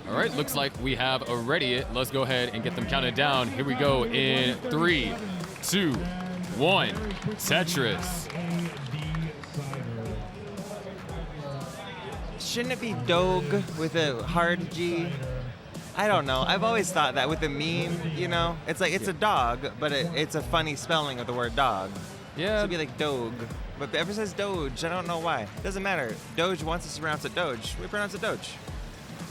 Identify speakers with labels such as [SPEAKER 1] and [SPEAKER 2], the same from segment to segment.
[SPEAKER 1] All right, looks like we have already it. Let's go ahead and get them counted down. Here we go in 3, 2, 1. Tetris.
[SPEAKER 2] Shouldn't it be Doge with a hard G? I don't know. I've always thought that with a meme, you know? It's like, it's a dog, but it's a funny spelling of the word dog.
[SPEAKER 1] Yeah.
[SPEAKER 2] So it'd be like Doge. But ever says Doge, I don't know why. Doesn't matter. Doge wants us to pronounce it Doge. We pronounce it Doge.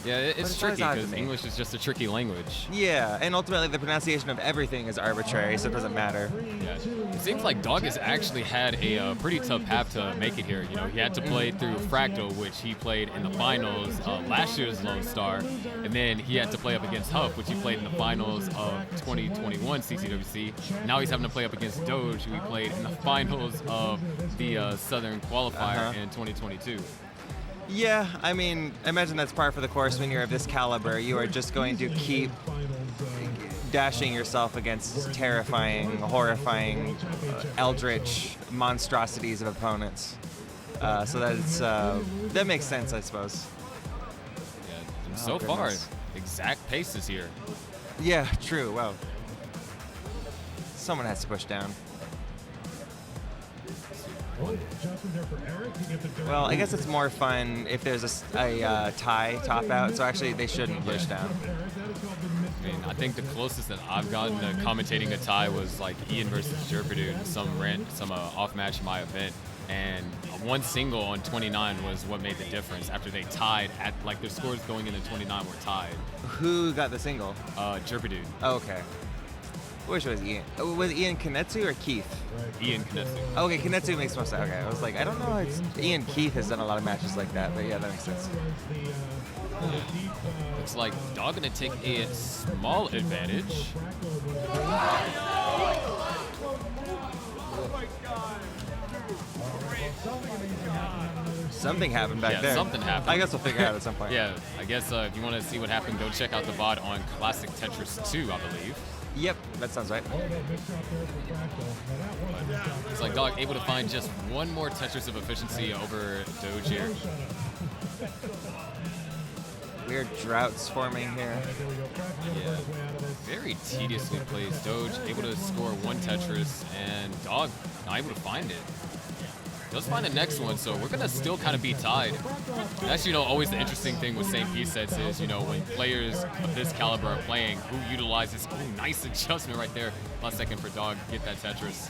[SPEAKER 1] Yeah, it's tricky because English is just a tricky language.
[SPEAKER 2] Yeah, and ultimately the pronunciation of everything is arbitrary, so it doesn't matter.
[SPEAKER 1] Yeah. It seems like Dog has actually had a pretty tough path to make it here. You know, he had to play through Fractal, which he played in the finals last year's Lone Star, and then he had to play up against Huff, which he played in the finals of 2021 CTWC. Now he's having to play up against Doge, who he played in the finals of the Southern Qualifier in 2022.
[SPEAKER 2] Yeah, I mean, imagine that's par for the course when you're of this caliber. You are just going to keep dashing yourself against terrifying, horrifying, eldritch monstrosities of opponents. So that makes sense, I suppose.
[SPEAKER 1] Yeah, so far, exact paces here.
[SPEAKER 2] Yeah, true. Wow. Someone has to push down. Well, I guess it's more fun if there's a tie top out, so actually they shouldn't push down.
[SPEAKER 1] I mean, I think the closest that I've gotten to commentating a tie was like Ian versus Jerpedude, some off match in my event, and one single on 29 was what made the difference after they tied at, like, their scores going into 29 were tied.
[SPEAKER 2] Who got the single?
[SPEAKER 1] Jerpedude.
[SPEAKER 2] Oh, okay. Which was Ian? Was Ian Kinetsu or Keith?
[SPEAKER 1] Ian Kinetsu.
[SPEAKER 2] Okay, Kinetsu makes more sense. Okay, I was like, I don't know. Ian Keith has done a lot of matches like that, but yeah, that makes sense.
[SPEAKER 1] Looks like Dog gonna take a small advantage.
[SPEAKER 2] Something happened back there.
[SPEAKER 1] Yeah, something happened.
[SPEAKER 2] I guess we'll figure it out at some point.
[SPEAKER 1] Yeah, I guess if you want to see what happened, go check out the VOD on Classic Tetris 2, I believe.
[SPEAKER 2] Yep, that sounds right.
[SPEAKER 1] It's like Dog able to find just one more Tetris of efficiency over Doge here.
[SPEAKER 2] Weird droughts forming here.
[SPEAKER 1] Yeah, very tediously plays Doge, able to score one Tetris, and Dog not able to find it. Does find the next one, so we're gonna still kind of be tied. That's, always the interesting thing with same piece sets is, when players of this caliber are playing, who utilizes, nice adjustment right there. Last second for Dog, get that Tetris.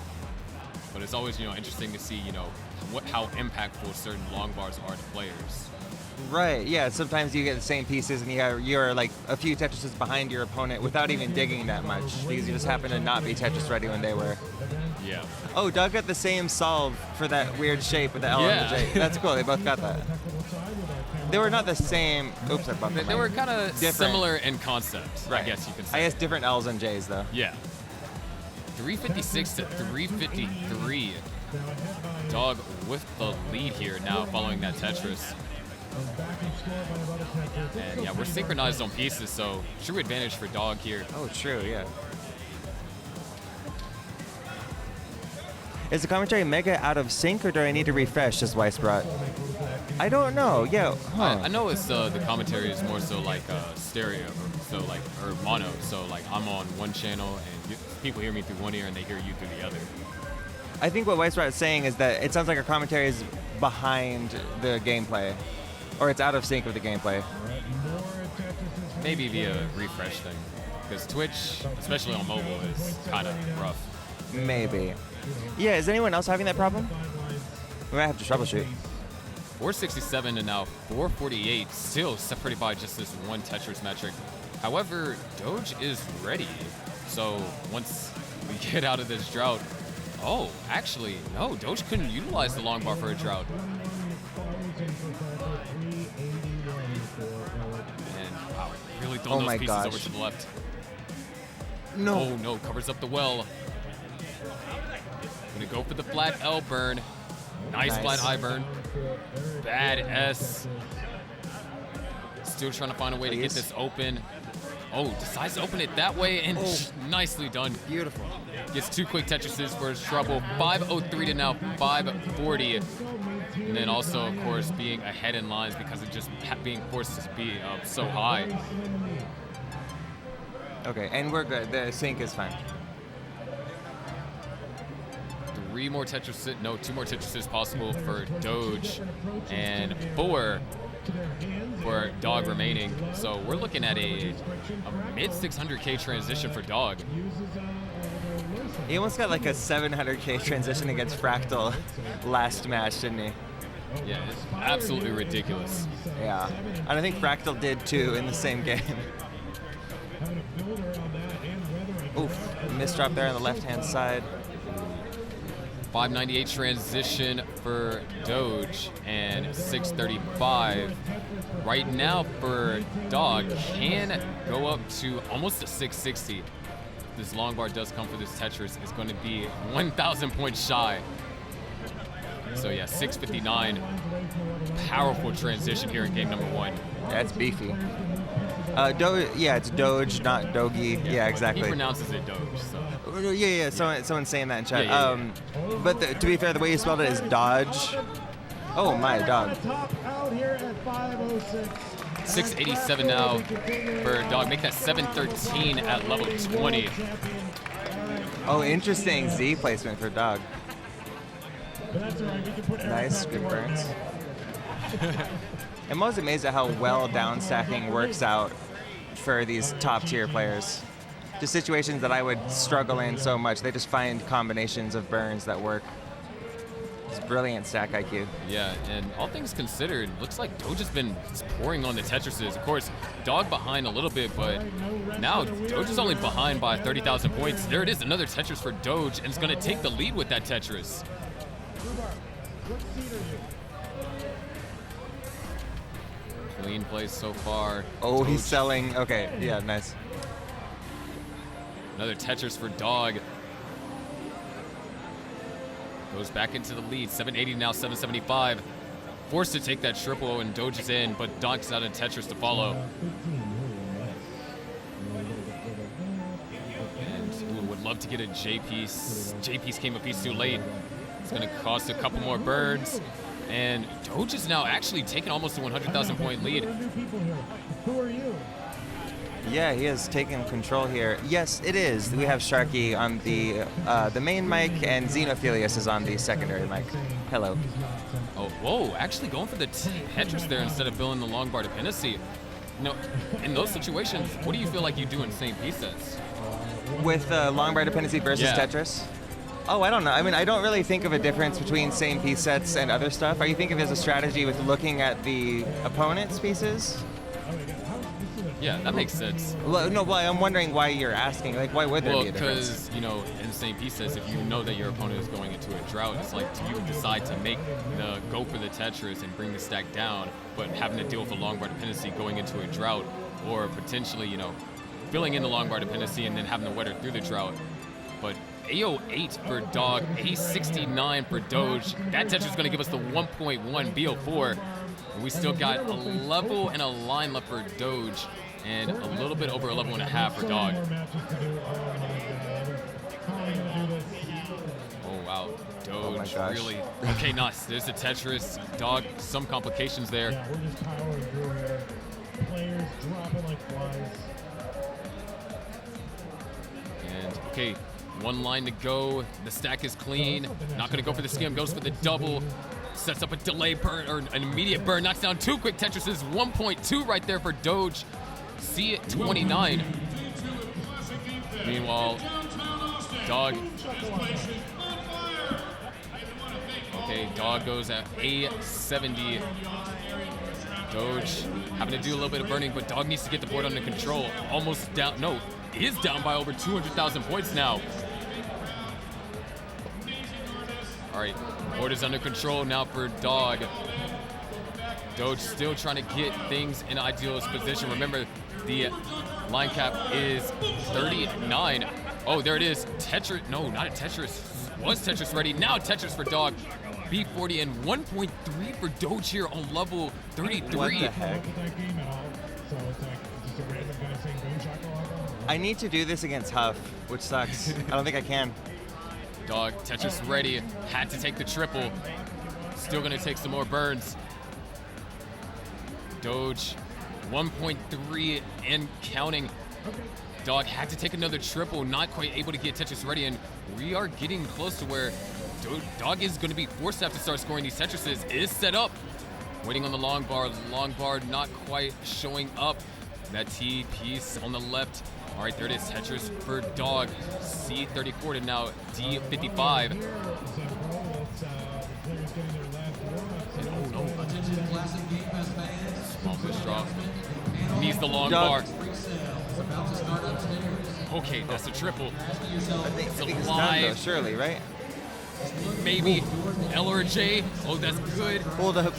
[SPEAKER 1] But it's always, interesting to see, how impactful certain long bars are to players.
[SPEAKER 2] Right, yeah, sometimes you get the same pieces and you're like a few Tetrises behind your opponent without even digging that much because you just happen to not be Tetris ready when they were.
[SPEAKER 1] Yeah.
[SPEAKER 2] Oh, Doug got the same solve for that weird shape with the L and the J. That's cool, they both got that. They were not the same. Oops, I bumped
[SPEAKER 1] They were kind of similar in concept, right. I guess you can say.
[SPEAKER 2] I guess different L's and J's, though.
[SPEAKER 1] Yeah. 356 to 353. Dog with the lead here now following that Tetris. And yeah, we're synchronized on pieces, so true advantage for Dog here.
[SPEAKER 2] Oh, true, yeah. Is the commentary mega out of sync, or do I need to refresh, as Weiss brought? I don't know, yeah. Huh.
[SPEAKER 1] I know it's the commentary is more so like stereo, or mono, so like I'm on one channel and people hear me through one ear and they hear you through the other.
[SPEAKER 2] I think what Weiss brought is saying is that it sounds like our commentary is behind the gameplay, or it's out of sync with the gameplay.
[SPEAKER 1] Maybe via refresh thing, because Twitch, especially on mobile, is kind of rough.
[SPEAKER 2] Maybe. Yeah, is anyone else having that problem? We might have to troubleshoot.
[SPEAKER 1] 467 and now 448, still separated by just this one Tetris metric. However, Doge is ready. So once we get out of this drought, oh, actually, no, Doge couldn't utilize the long bar for a drought. And wow, really throwing those pieces over to the left.
[SPEAKER 2] No.
[SPEAKER 1] Oh no, covers up the well. Gonna go for the flat L burn. Nice flat I burn. Bad S. Still trying to find a way to get this open. Oh, decides to open it that way, and nicely done.
[SPEAKER 2] Beautiful.
[SPEAKER 1] Gets two quick Tetrises for his trouble. 503 to now 540. And then also, of course, being ahead in lines because of just being forced to be up so high.
[SPEAKER 2] Okay, and we're good. The sync is fine.
[SPEAKER 1] Two more Tetrises possible for Doge, and 4 for Dog remaining. So we're looking at a mid 600K transition for Dog.
[SPEAKER 2] He almost got like a 700K transition against Fractal last match, didn't he?
[SPEAKER 1] Yeah, it's absolutely ridiculous.
[SPEAKER 2] Yeah, and I think Fractal did too in the same game. Oof, missed drop there on the left-hand side.
[SPEAKER 1] 598 transition for Doge and 635. Right now for Dog can go up to almost a 660. This long bar does come for this Tetris. It's going to be 1,000 points shy. So yeah, 659. Powerful transition here in game number 1.
[SPEAKER 2] That's beefy. Yeah, it's Doge, not Dogi. Yeah, exactly.
[SPEAKER 1] He pronounces it Doge. So.
[SPEAKER 2] Yeah. Someone's saying that in chat.
[SPEAKER 1] Yeah.
[SPEAKER 2] But to be fair, the way you spelled it is Dodge. Oh my dog.
[SPEAKER 1] 687 now for Dog. Make that 713 at level 20.
[SPEAKER 2] Oh, interesting Z placement for Dog. Nice, good burns. I'm always amazed at how well down stacking works out for these top tier players. Just situations that I would struggle in so much, they just find combinations of burns that work. It's brilliant stack IQ.
[SPEAKER 1] Yeah, and all things considered, looks like Doge has been pouring on the Tetrises. Of course, Dog behind a little bit, but now Doge is only behind by 30,000 points. There it is, another Tetris for Doge, and it's going to take the lead with that Tetris. Clean play so far.
[SPEAKER 2] Oh,
[SPEAKER 1] Doge.
[SPEAKER 2] he's selling. Okay, yeah, nice.
[SPEAKER 1] Another Tetris for Dog. Goes back into the lead. 780 now, 775. Forced to take that triple, and Doge is in, but Dog's out a Tetris to follow. And would love to get a J piece. J piece came a piece too late. It's going to cost a couple more burns. And Doge is now actually taking almost a 100,000 point lead.
[SPEAKER 3] Who are you?
[SPEAKER 2] Yeah, he has taken control here. Yes, it is. We have Sharky on the main mic, and Xenophilius is on the secondary mic. Hello.
[SPEAKER 1] Oh, whoa, actually going for the Tetris there instead of building the long bar dependency. No, in those situations, what do you feel like you do in same piece sets?
[SPEAKER 2] With long bar dependency versus Tetris? Oh, I don't know. I mean, I don't really think of a difference between same piece sets and other stuff. Are you thinking of it as a strategy with looking at the opponent's pieces?
[SPEAKER 1] Yeah, that makes sense.
[SPEAKER 2] Well, no, well, I'm wondering why you're asking. Like, why would there be a difference?
[SPEAKER 1] Because, you know, in the same piece sets, if you know that your opponent is going into a drought, it's like, do you decide to go for the Tetris and bring the stack down, but having to deal with the long bar dependency going into a drought, or potentially, you know, filling in the long bar dependency and then having to weather through the drought. But A08 for Dog, A69 for Doge. That Tetris is going to give us the 1.1 BO4. And we still got a level and a line left for Doge, and a little bit over a level and a half for Dog. Oh, wow. Doge really. Okay, nice. There's the Tetris. Dog, some complications there.
[SPEAKER 3] Yeah, we're just powering through here. Players dropping like flies.
[SPEAKER 1] And, okay, one line to go. The stack is clean. Not going to go for the skim. Goes for the double. Sets up a delay burn, or an immediate burn. Knocks down 2 quick Tetrises. 1.2 right there for Doge. C29. Meanwhile, Dog. Okay, Dog goes at A70. Doge having to do a little bit of burning, but Dog needs to get the board under control. Almost down. No, is down by over 200,000 points now. All right, board is under control now for Dog. Doge still trying to get things in idealist position. Remember, the line cap is 39. Oh, there it is. Tetris. No, not a Tetris. Was Tetris ready? Now Tetris for Dog. B40 and 1.3 for Doge here on level 33.
[SPEAKER 2] What the heck? I need to do this against Huff, which sucks. I don't think I can.
[SPEAKER 1] Dog, Tetris ready. Had to take the triple. still gonna take some more burns. Doge, 1.3 and counting. Dog had to take another triple, not quite able to get Tetris ready, and we are getting close to where Dog is going to be forced to have to start scoring these Tetrises. Is set up. Waiting on the long bar not quite showing up. That T piece on the left. All right, there it is, Tetris for Dog. C34 to now D55. Small push drop. Needs the long bar. Okay, that's a triple.
[SPEAKER 2] I think it's done, though,
[SPEAKER 1] live.
[SPEAKER 2] surely, right?
[SPEAKER 1] Maybe L or J. Oh, that's good.
[SPEAKER 2] Hold up.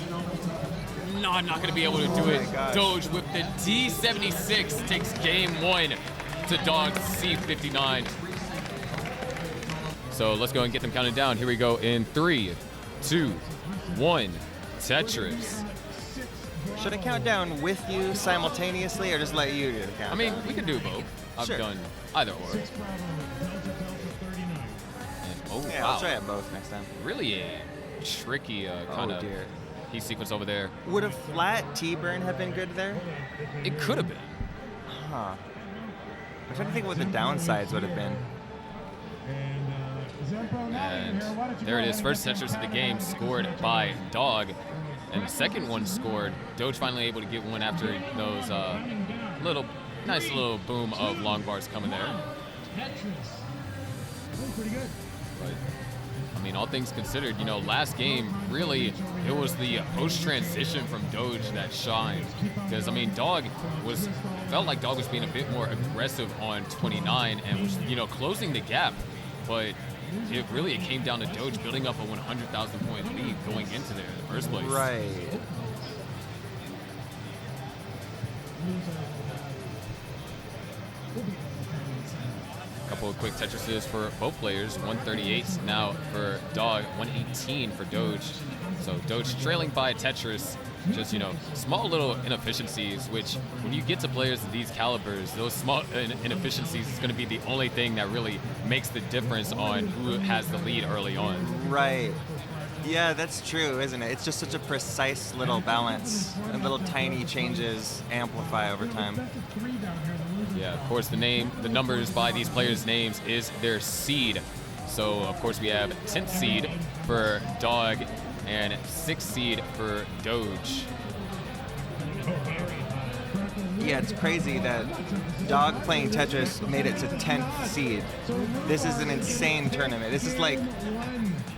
[SPEAKER 1] No, I'm not going to be able to do it.
[SPEAKER 2] Gosh.
[SPEAKER 1] Doge with the D76 takes game 1 to Dog C59. So let's go and get them counted down. Here we go in 3, 2, 1. Tetris.
[SPEAKER 2] Should I count down with you simultaneously, or just let you do the countdown?
[SPEAKER 1] I mean, we can do both. I've
[SPEAKER 2] Sure.
[SPEAKER 1] done either or. And, oh,
[SPEAKER 2] yeah,
[SPEAKER 1] wow.
[SPEAKER 2] I'll try it both next time.
[SPEAKER 1] Really a tricky kind of
[SPEAKER 2] dear.
[SPEAKER 1] heat sequence over there.
[SPEAKER 2] Would a flat T-burn have been good there?
[SPEAKER 1] It could have been.
[SPEAKER 2] Huh. I'm trying to think what the downsides would have been.
[SPEAKER 1] And there it is, first Tetris of the game scored by Dog. And the second one scored. Doge finally able to get one after those nice little boom of long bars coming there. But, I mean, all things considered, you know, last game, really, it was the post transition from Doge that shined. Because, I mean, felt like Dog was being a bit more aggressive on 29 and was, you know, closing the gap. But it came down to Doge building up a 100,000 point lead going into there in the first place.
[SPEAKER 2] Right.
[SPEAKER 1] Couple of quick Tetrises for both players. 138 now for Dog, 118 for Doge. So Doge trailing by Tetris. Just, you know, small little inefficiencies, which when you get to players of these calibers, those small inefficiencies is going to be the only thing that really makes the difference on who has the lead early on.
[SPEAKER 2] Right. Yeah, that's true, isn't it? It's just such a precise little balance, and little tiny changes amplify over time.
[SPEAKER 1] Yeah, of course, the numbers by these players' names is their seed. So, of course, we have 10th seed for Dog and 6th seed for Doge.
[SPEAKER 2] Yeah, it's crazy that Dog playing Tetris made it to 10th seed. This is an insane tournament. This is like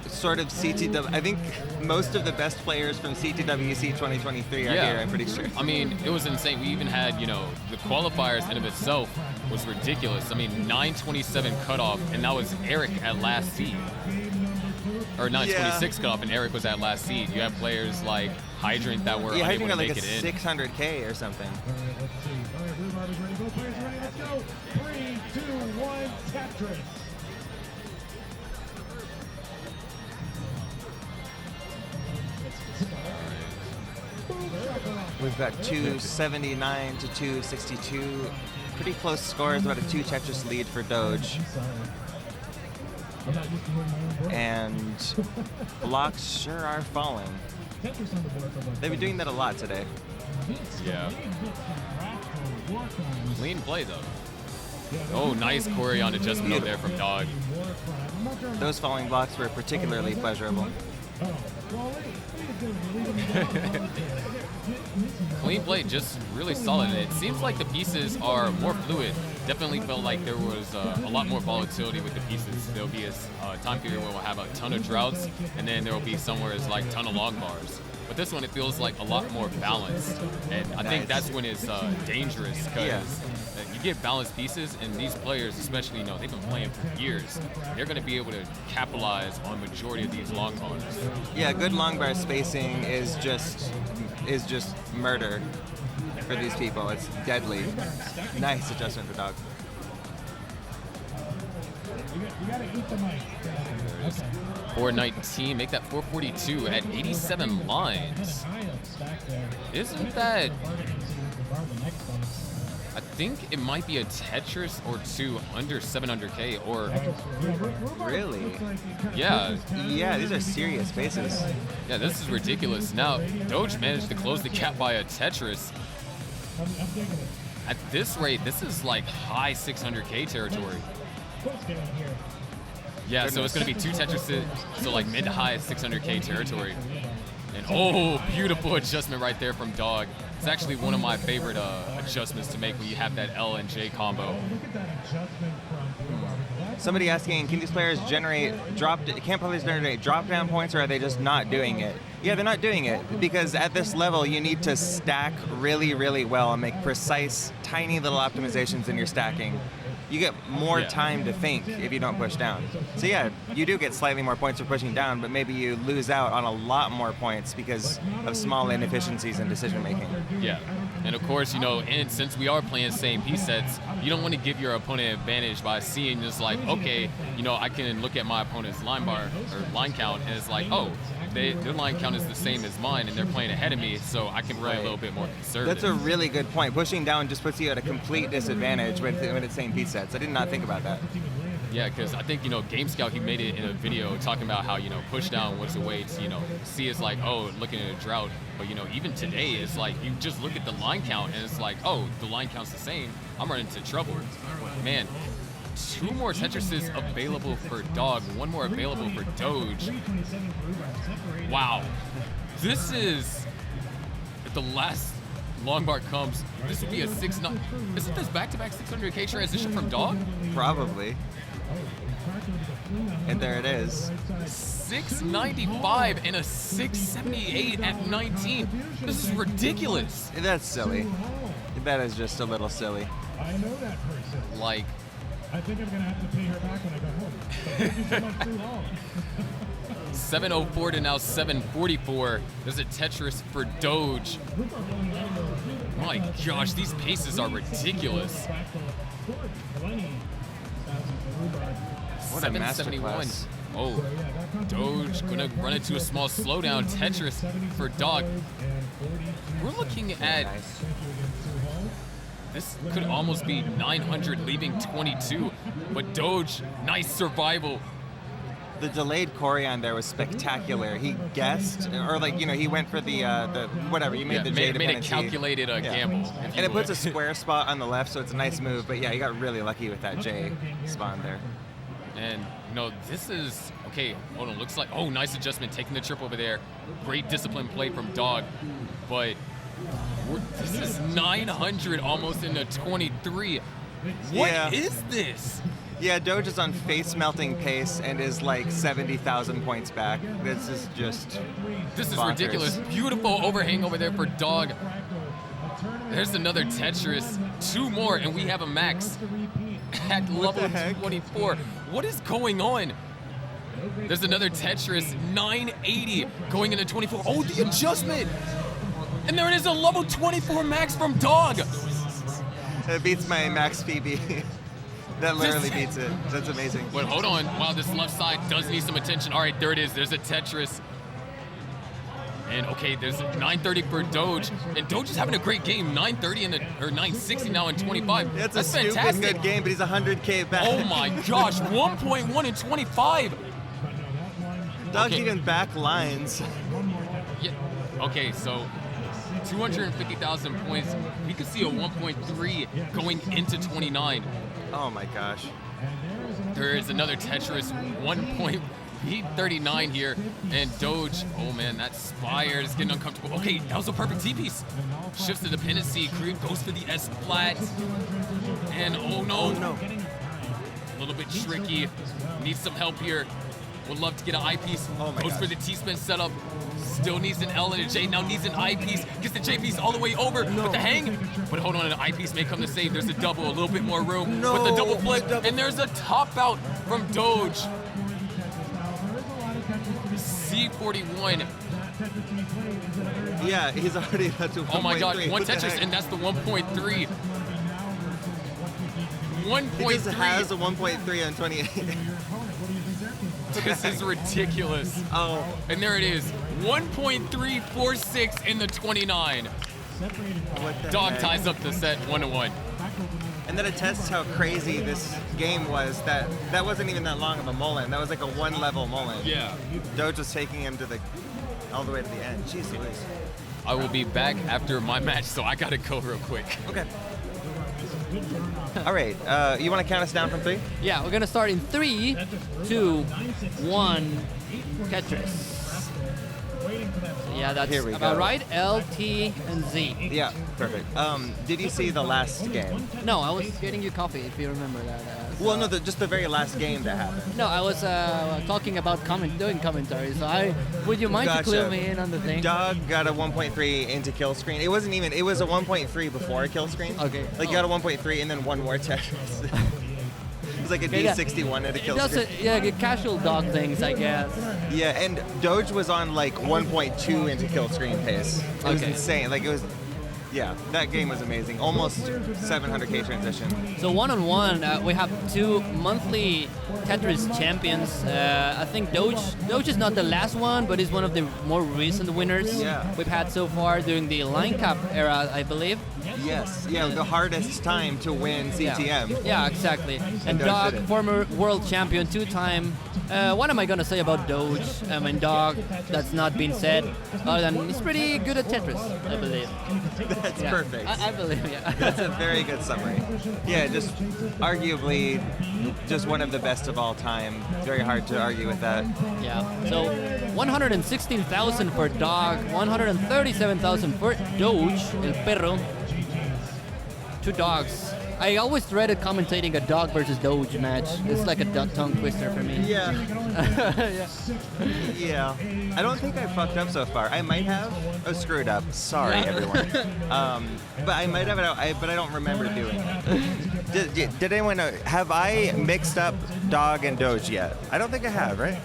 [SPEAKER 2] sort of CTW. I think most of the best players from CTWC 2023 are here, I'm pretty sure.
[SPEAKER 1] I mean, it was insane. We even had, you know, the qualifiers in of itself was ridiculous. I mean, 927 cutoff, and that was Eric at last seed. Or 926 cutoff, and Eric was at last seed. You have players like Hydrant that were unable
[SPEAKER 2] Hydrant
[SPEAKER 1] to
[SPEAKER 2] got like
[SPEAKER 1] make
[SPEAKER 2] a
[SPEAKER 1] it in.
[SPEAKER 2] 600K or something.
[SPEAKER 3] Let's see. All right, everybody's ready. Go, players ready. Let's go. 3, 2, 1, Tetris.
[SPEAKER 2] We've got 279 to 262. Pretty close scores, about a 2 Tetris lead for Doge. And blocks sure are falling. They've been doing that a lot today.
[SPEAKER 1] Yeah. Clean play, though. Oh, nice Corey on adjustment over there from Dog.
[SPEAKER 2] Those falling blocks were particularly pleasurable.
[SPEAKER 1] Clean play, just really solid. It seems like the pieces are more fluid. Definitely felt like there was a lot more volatility with the pieces. There'll be a time period where we'll have a ton of droughts, and then there will be somewhere it's like a ton of long bars. But this one, it feels like a lot more balanced. And I think that's when it's dangerous, because you get balanced pieces, and these players, especially, you know, they've been playing for years. They're going to be able to capitalize on majority of these long bars.
[SPEAKER 2] Yeah, good long bar spacing is just murder for these people. It's deadly. Nice adjustment for Dog.
[SPEAKER 3] You gotta eat the mic. Okay.
[SPEAKER 1] 419, make that 442 at 87 lines. Isn't that I think it might be a Tetris or two under 700K, or
[SPEAKER 2] Really?
[SPEAKER 1] yeah,
[SPEAKER 2] Yeah, these are serious bases.
[SPEAKER 1] yeah, this is ridiculous. Now, Doge managed to close the gap by a Tetris.
[SPEAKER 3] I'm digging it.
[SPEAKER 1] At this rate, this is like high 600K territory.
[SPEAKER 3] Close game here.
[SPEAKER 1] Yeah, so it's going to be two Tetrises, so like mid to high 600K territory. And oh, beautiful adjustment right there from Dog. It's actually one of my favorite adjustments to make when you have that L and J combo.
[SPEAKER 3] Look at that adjustment from Blue Barbie.
[SPEAKER 2] Somebody asking, can these players generate can't players generate drop down points, or are they just not doing it? Yeah, they're not doing it because at this level you need to stack really, really well and make precise, tiny little optimizations in your stacking. You get more
[SPEAKER 1] Yeah.
[SPEAKER 2] time to think if you don't push down. So yeah, you do get slightly more points for pushing down, but maybe you lose out on a lot more points because of small inefficiencies in decision making.
[SPEAKER 1] Yeah, and of course, you know, and since we are playing same piece sets, you don't want to give your opponent advantage by seeing just like, okay, you know, I can look at my opponent's line bar or line count, and it's like, oh, their line count is the same as mine, and they're playing ahead of me, so I can play a little bit more conservative.
[SPEAKER 2] That's a really good point. Pushing down just puts you at a complete disadvantage when it's same piece sets. I did not think about that.
[SPEAKER 1] Yeah, because I think, you know, Game Scout, he made it in a video talking about how, you know, push down was a way to, you know, see it's like, oh, looking at a drought. But, you know, even today, it's like you just look at the line count and it's like, oh, the line count's the same. I'm running into trouble. Man, 2 more Tetrises available for Dog, 1 more available for Doge. Wow. This is, if the last long bar comes, this would be a 6-9. Isn't this back-to-back 600K transition from Dog?
[SPEAKER 2] Probably. And there it is.
[SPEAKER 1] 695 and a 678 at 19. This is ridiculous.
[SPEAKER 2] That's silly. That is just a little silly.
[SPEAKER 3] I know that person.
[SPEAKER 1] Like,
[SPEAKER 3] I think I'm gonna have to pay her back when I go home. Thank you so much too long.
[SPEAKER 1] 704 to now 744. There's a Tetris for Doge. My gosh, these paces are ridiculous.
[SPEAKER 2] What a
[SPEAKER 1] 771.
[SPEAKER 2] masterclass.
[SPEAKER 1] Oh, Doge gonna run into a small slowdown. Tetris for Dog. We're looking at,
[SPEAKER 2] Nice.
[SPEAKER 1] this could almost be 900 leaving 22, but Doge, nice survival.
[SPEAKER 2] The delayed chorion there was spectacular. He guessed, or like, you know, he went for the whatever. You made the J
[SPEAKER 1] made a
[SPEAKER 2] dependency.
[SPEAKER 1] calculated gamble. if
[SPEAKER 2] And
[SPEAKER 1] you
[SPEAKER 2] it puts a
[SPEAKER 1] would.
[SPEAKER 2] square spot on the left, so it's a nice move. But yeah, he got really lucky with that J spawn there.
[SPEAKER 1] And, you know, this is, okay, hold on, looks like, oh, nice adjustment, taking the trip over there. Great discipline play from Dog. But this is 900 almost into 23. What is
[SPEAKER 2] Yeah.
[SPEAKER 1] this?
[SPEAKER 2] Yeah, Doge is on face-melting pace and is like 70,000 points back. This is just
[SPEAKER 1] This is
[SPEAKER 2] bonkers.
[SPEAKER 1] ridiculous. Beautiful overhang over there for Dog. There's another Tetris. 2 more, and we have a max at level
[SPEAKER 2] heck?
[SPEAKER 1] 24. What is going on? There's another Tetris, 980 going into 24. Oh, the adjustment! And there it is, a level 24 max from Dog.
[SPEAKER 2] It beats my max PB. That literally beats it. That's amazing.
[SPEAKER 1] But hold on, wow, this left side does need some attention. All right, there it is. There's a Tetris. And okay, there's 930 for Doge. And Doge is having a great game. 930 or 960 now in 25.
[SPEAKER 2] That's a
[SPEAKER 1] That's
[SPEAKER 2] stupid
[SPEAKER 1] fantastic.
[SPEAKER 2] good game, but he's 100K back.
[SPEAKER 1] Oh my gosh, 1.1 in 25.
[SPEAKER 2] Dog's
[SPEAKER 1] Okay.
[SPEAKER 2] even back lines.
[SPEAKER 1] Yeah. Okay, so 250,000 points. We could see a 1.3 going into 29.
[SPEAKER 2] Oh my gosh.
[SPEAKER 1] There is another Tetris, 1.39 here, and Doge, oh man, that Spire is getting uncomfortable. Okay, that was a perfect T-piece. Shifts the dependency, Creep goes for the S-flat, and oh no. A little bit tricky, needs some help here. Would love to get an I-piece,
[SPEAKER 2] Oh my
[SPEAKER 1] goes
[SPEAKER 2] gosh.
[SPEAKER 1] for the T-spin setup. Still needs an L and a J, now needs an I-piece, gets the J-piece all the way over with the hang. But hold on, an I-piece may come to save. There's a double, a little bit more room with the double flip, and there's a top out from Doge. C41.
[SPEAKER 2] Yeah, he's already up to 1.3.
[SPEAKER 1] Oh my god, one
[SPEAKER 2] What the
[SPEAKER 1] Tetris,
[SPEAKER 2] heck?
[SPEAKER 1] and that's the 1.3.
[SPEAKER 2] He just has
[SPEAKER 1] 1.3.
[SPEAKER 2] a 1.3 on 28.
[SPEAKER 1] This is ridiculous.
[SPEAKER 2] Oh,
[SPEAKER 1] And there it is, 1.346 in the 29.
[SPEAKER 2] what the
[SPEAKER 1] Dog
[SPEAKER 2] heck?
[SPEAKER 1] ties up the set 1-1.
[SPEAKER 2] And that attests how crazy this game was. That wasn't even that long of a mullen. That was like a one-level mullen.
[SPEAKER 1] Yeah.
[SPEAKER 2] Doge was taking him to all the way to the end. Jeez Louise.
[SPEAKER 1] I will be back after my match, so I gotta go real quick.
[SPEAKER 2] Okay. All right. You want to count us down from 3?
[SPEAKER 4] Yeah, we're gonna start in 3, 2, 1. Tetris. Yeah, that's
[SPEAKER 2] Here we
[SPEAKER 4] about
[SPEAKER 2] go.
[SPEAKER 4] right. L, T, and Z.
[SPEAKER 2] Yeah, perfect. Did you see the last game?
[SPEAKER 4] No, I was getting you coffee, if you remember that.
[SPEAKER 2] Well, no, just the very last game that happened.
[SPEAKER 4] No, I was talking about doing commentary. So would you mind to clue me in on the thing?
[SPEAKER 2] Dog got a 1.3 into kill screen. It wasn't even. It was a 1.3 before a kill screen.
[SPEAKER 4] Okay.
[SPEAKER 2] Like you got a 1.3 and then one more Tetris. It was like a D61 at a kill screen.
[SPEAKER 4] Yeah, casual dog things, I guess.
[SPEAKER 2] Yeah, and Doge was on like 1.2 into kill screen pace. It was
[SPEAKER 4] Okay.
[SPEAKER 2] insane. Like it was. Yeah, that game was amazing. Almost 700k transition.
[SPEAKER 4] So one-on-one, we have 2 monthly Tetris champions. I think Doge is not the last one, but is one of the more recent winners we've had so far during the Line Cup era, I believe.
[SPEAKER 2] Yes, yeah, the hardest time to win CTM.
[SPEAKER 4] Yeah, exactly. And
[SPEAKER 2] Doge
[SPEAKER 4] Dog,
[SPEAKER 2] did it.
[SPEAKER 4] former world champion, 2-time. What am I gonna say about Doge? I mean, Dog, that's not been said. Other than he's pretty good at Tetris, I believe.
[SPEAKER 2] That's
[SPEAKER 4] Yeah.
[SPEAKER 2] perfect.
[SPEAKER 4] I believe, yeah.
[SPEAKER 2] That's a very good summary. Yeah, just arguably just one of the best of all time. Very hard to argue with that.
[SPEAKER 4] Yeah. So 116,000 for Dog, 137,000 for Doge, El Perro. 2 dogs. I always dreaded commentating a Dog versus Doge match. It's like a tongue twister for me.
[SPEAKER 2] Yeah.
[SPEAKER 4] Yeah.
[SPEAKER 2] Yeah. I don't think I fucked up so far. I might have. Oh, screwed up. Sorry, everyone. But I might have, but I don't remember doing it. Did anyone know? Have I mixed up Dog and Doge yet? I don't think I have, right?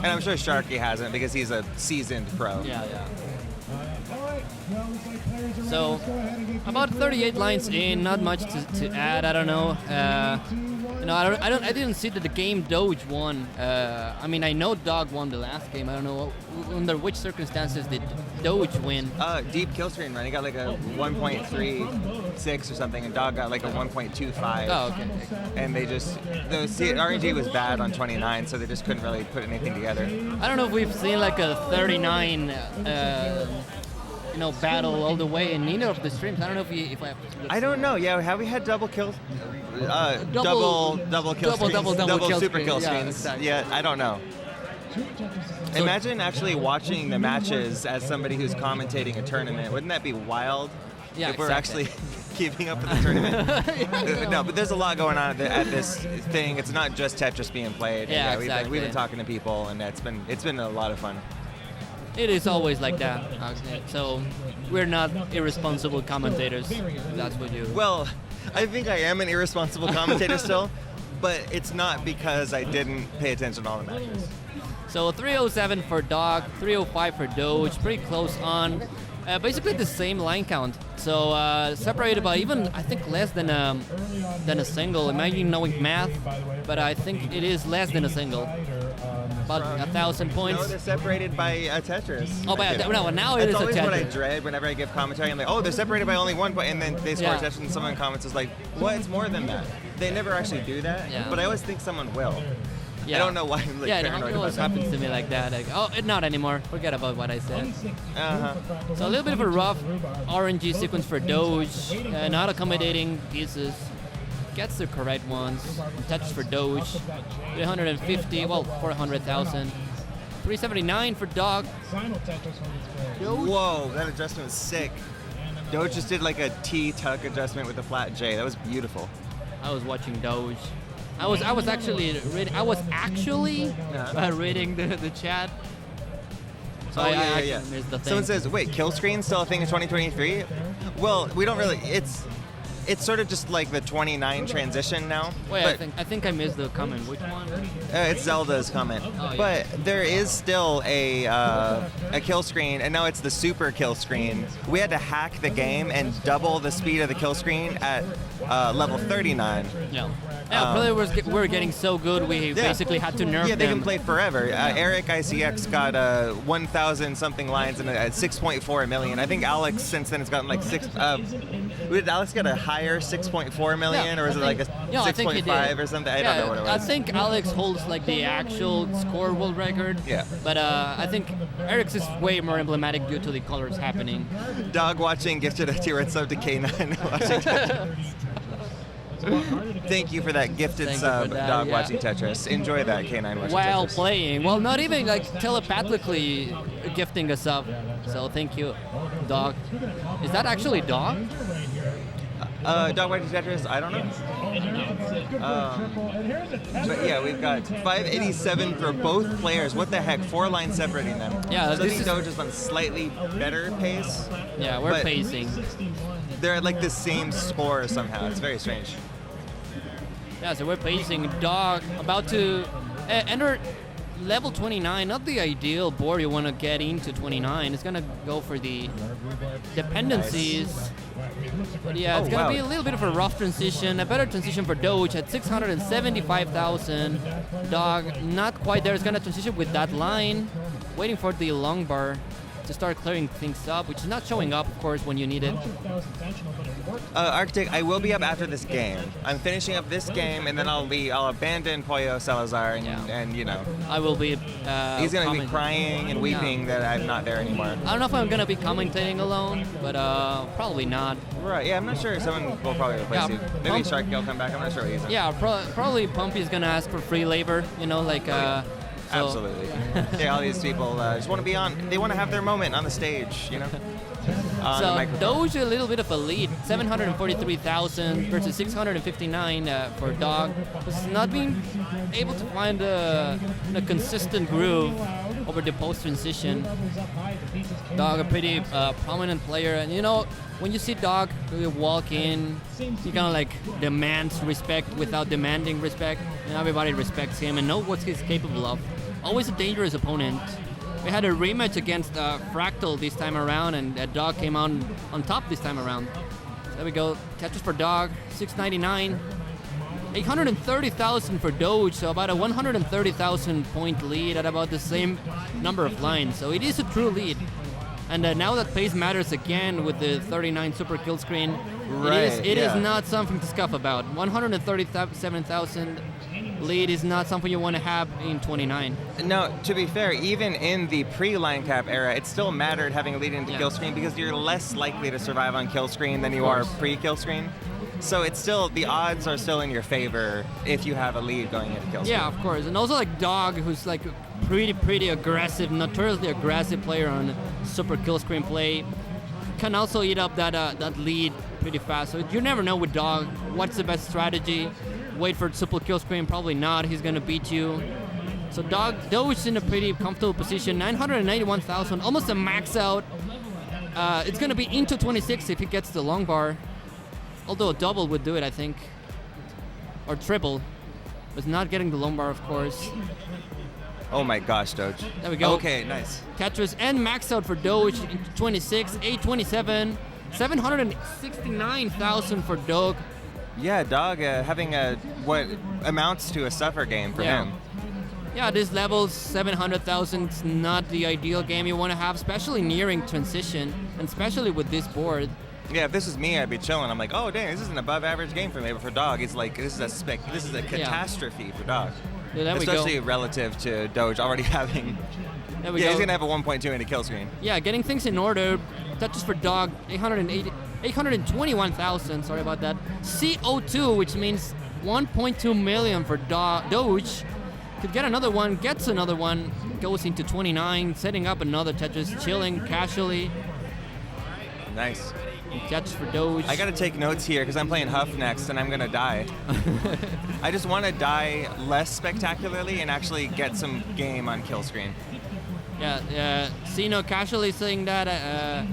[SPEAKER 2] And I'm sure Sharky hasn't because he's a seasoned pro.
[SPEAKER 4] Yeah. So, about 38 lines in, not much to add. I don't know. I didn't see that the game Doge won. I mean, I know Dog won the last game. I don't know under which circumstances did Doge win.
[SPEAKER 2] Deep kill screen run. He got like a 1.36 or something, and Dog got like a 1.25.
[SPEAKER 4] Oh, okay.
[SPEAKER 2] And they just RNG was bad on 29, so they just couldn't really put anything together.
[SPEAKER 4] I don't know if we've seen like a 39. Battle all the way in either of the streams. I don't know if I.
[SPEAKER 2] I don't know. Yeah, have we had double kills?
[SPEAKER 4] Double
[SPEAKER 2] kill screens?
[SPEAKER 4] double kill
[SPEAKER 2] super kill
[SPEAKER 4] screens. Yeah,
[SPEAKER 2] screens.
[SPEAKER 4] exactly.
[SPEAKER 2] Yeah, I don't know. Imagine actually watching the matches as somebody who's commentating a tournament. Wouldn't that be wild?
[SPEAKER 4] Yeah,
[SPEAKER 2] if we're
[SPEAKER 4] exactly.
[SPEAKER 2] actually keeping up with the tournament. No, but there's a lot going on at this thing. It's not just Tetris being played.
[SPEAKER 4] Yeah,
[SPEAKER 2] And,
[SPEAKER 4] exactly.
[SPEAKER 2] We've been talking to people, and it's been a lot of fun.
[SPEAKER 4] It is always like that. Actually. So we're not irresponsible commentators. That's what you.
[SPEAKER 2] Well, I think I am an irresponsible commentator still, but it's not because I didn't pay attention to all the matches.
[SPEAKER 4] So 307 for Dog, 305 for Doge, pretty close on. Basically the same line count. So separated by even, I think, less than a single. Imagine knowing math, but I think it is less than a single. About 1,000 points.
[SPEAKER 2] No, they're separated by a Tetris.
[SPEAKER 4] Oh, now it is a Tetris.
[SPEAKER 2] That's always what I dread whenever I give commentary. I'm like, oh, they're separated by only 1 point, and then they score a Tetris, and someone comments is like, what? It's more than that. They never actually do that, but I always think someone will.
[SPEAKER 4] Yeah.
[SPEAKER 2] I don't know why I'm like paranoid
[SPEAKER 4] it
[SPEAKER 2] about
[SPEAKER 4] always
[SPEAKER 2] that.
[SPEAKER 4] happens to me like that. Like, oh, not anymore. Forget about what I said.
[SPEAKER 2] Uh-huh.
[SPEAKER 4] So a little bit of a rough RNG sequence for Doge. Not accommodating pieces. Gets the correct ones. Touch for Doge. 350, 400,000. 379 for Dog.
[SPEAKER 2] Whoa, that adjustment was sick. Doge just did like a T-tuck adjustment with a flat J. That was beautiful.
[SPEAKER 4] I was watching Doge. I was actually reading. Reading the chat. So I actually missed the thing.
[SPEAKER 2] Someone says, "Wait, kill screen still a thing in 2023?" Well, we don't really. It's sort of just like the 29 transition now.
[SPEAKER 4] Wait,
[SPEAKER 2] but,
[SPEAKER 4] I think I missed the comment. Which one?
[SPEAKER 2] It's Zelda's comment.
[SPEAKER 4] Oh, yeah.
[SPEAKER 2] But there is still a kill screen, and now it's the super kill screen. We had to hack the game and double the speed of the kill screen at level 39.
[SPEAKER 4] Yeah. Yeah, probably we're getting so good we basically had to nerf
[SPEAKER 2] Yeah, they
[SPEAKER 4] them.
[SPEAKER 2] can play forever. Eric ICX got 1,000 something lines and at 6.4 million. I think Alex since then has gotten like six. Did Alex get a higher 6.4 million, or was it like a 6.5 or something? I don't know what it was.
[SPEAKER 4] I think Alex holds like the actual score world record.
[SPEAKER 2] Yeah.
[SPEAKER 4] But I think Eric's is way more emblematic due to the colors happening.
[SPEAKER 2] Dog watching gifted a tier sub to K9 watching Tetris. Thank you for that gifted sub, Dog watching Tetris. Enjoy that, K9 watching Tetris.
[SPEAKER 4] While playing. Well, not even like telepathically gifting a sub. So thank you, Dog. Is that actually Dog?
[SPEAKER 2] Dog watching Tetris, I don't know. But yeah, we've got 587 for both players. What the heck? 4 lines separating them.
[SPEAKER 4] Yeah,
[SPEAKER 2] so I think Doge is on slightly better pace.
[SPEAKER 4] Yeah, we're pacing.
[SPEAKER 2] They're at like the same score somehow. It's very strange.
[SPEAKER 4] Yeah, so we're pacing. Dog about to enter level 29. Not the ideal board you want to get into 29. It's gonna go for the dependencies.
[SPEAKER 2] Nice.
[SPEAKER 4] But yeah, it's gonna be a little bit of a rough transition. A better transition for Doge at 675,000. Dog not quite there. It's gonna transition with that line, waiting for the long bar to start clearing things up, which is not showing up, of course, when you need it.
[SPEAKER 2] Architect, I will be up after this game. I'm finishing up this game, and then I'll abandon Pollo Salazar, and you know.
[SPEAKER 4] I will be.
[SPEAKER 2] He's gonna be crying and weeping that I'm not there anymore.
[SPEAKER 4] I don't know if I'm gonna be commentating alone, but probably not.
[SPEAKER 2] Right? Yeah, I'm not sure. Someone will probably replace you. Maybe Sharky will come back. I'm not sure what he's in.
[SPEAKER 4] Yeah, probably Pumpy's gonna ask for free labor. You know, like. So.
[SPEAKER 2] Absolutely. Yeah, all these people just want to be on. They want to have their moment on the stage, you know.
[SPEAKER 4] So Doge a little bit of a lead, 743,000 versus 659 for Dog. Just not being able to find a consistent groove over the post transition. Dog a pretty prominent player, and you know when you see Dog walk in, he kind of like demands respect without demanding respect, and everybody respects him and knows what he's capable of. Always a dangerous opponent. We had a rematch against Fractal this time around, and Dog came on top this time around. So there we go. Tetris for Dog, 699. 830,000 for Doge, so about a 130,000 point lead at about the same number of lines. So it is a true lead. And now that pace matters again with the 39 super kill screen, it is not something to scuff about. 137,000 lead is not something you want to have in 29.
[SPEAKER 2] No, to be fair, even in the pre-line cap era, it still mattered having a lead into kill screen because you're less likely to survive on kill screen than you are pre-kill screen. So it's still, the odds are still in your favor if you have a lead going into kill screen.
[SPEAKER 4] Yeah, of course. And also like Dog, who's like pretty aggressive, notoriously aggressive player on super kill screen play, can also eat up that lead pretty fast. So you never know with Dog what's the best strategy. Wait for super kill screen, probably not. He's gonna beat you. So Doge in a pretty comfortable position. 991,000, almost a max out. It's gonna be into 26 if he gets the long bar. Although a double would do it, I think, or triple. But not getting the long bar, of course.
[SPEAKER 2] Oh my gosh, Doge.
[SPEAKER 4] There we go.
[SPEAKER 2] Okay, nice.
[SPEAKER 4] Tetris and max out for Doge into 26, 827, 769,000 for Doge.
[SPEAKER 2] Yeah, Dog having what amounts to a suffer game for him.
[SPEAKER 4] Yeah, this level 700,000 is not the ideal game you want to have, especially nearing transition, and especially with this board.
[SPEAKER 2] Yeah, if this was me, I'd be chilling. I'm like, oh dang, this is an above average game for me. But for Dog, it's like this is a catastrophe for Dog.
[SPEAKER 4] Yeah,
[SPEAKER 2] especially relative to Doge already having. He's gonna have a 1.2 into kill screen.
[SPEAKER 4] Yeah, getting things in order. Tetris for Dog, 821,000. Sorry about that. CO2, which means 1.2 million for Doge. Could get another one, gets another one, goes into 29, setting up another Tetris, chilling casually.
[SPEAKER 2] Nice.
[SPEAKER 4] Tetris for Doge.
[SPEAKER 2] I gotta take notes here because I'm playing Huff next and I'm gonna die. I just want to die less spectacularly and actually get some game on kill screen.
[SPEAKER 4] Yeah, Xeno casually saying that.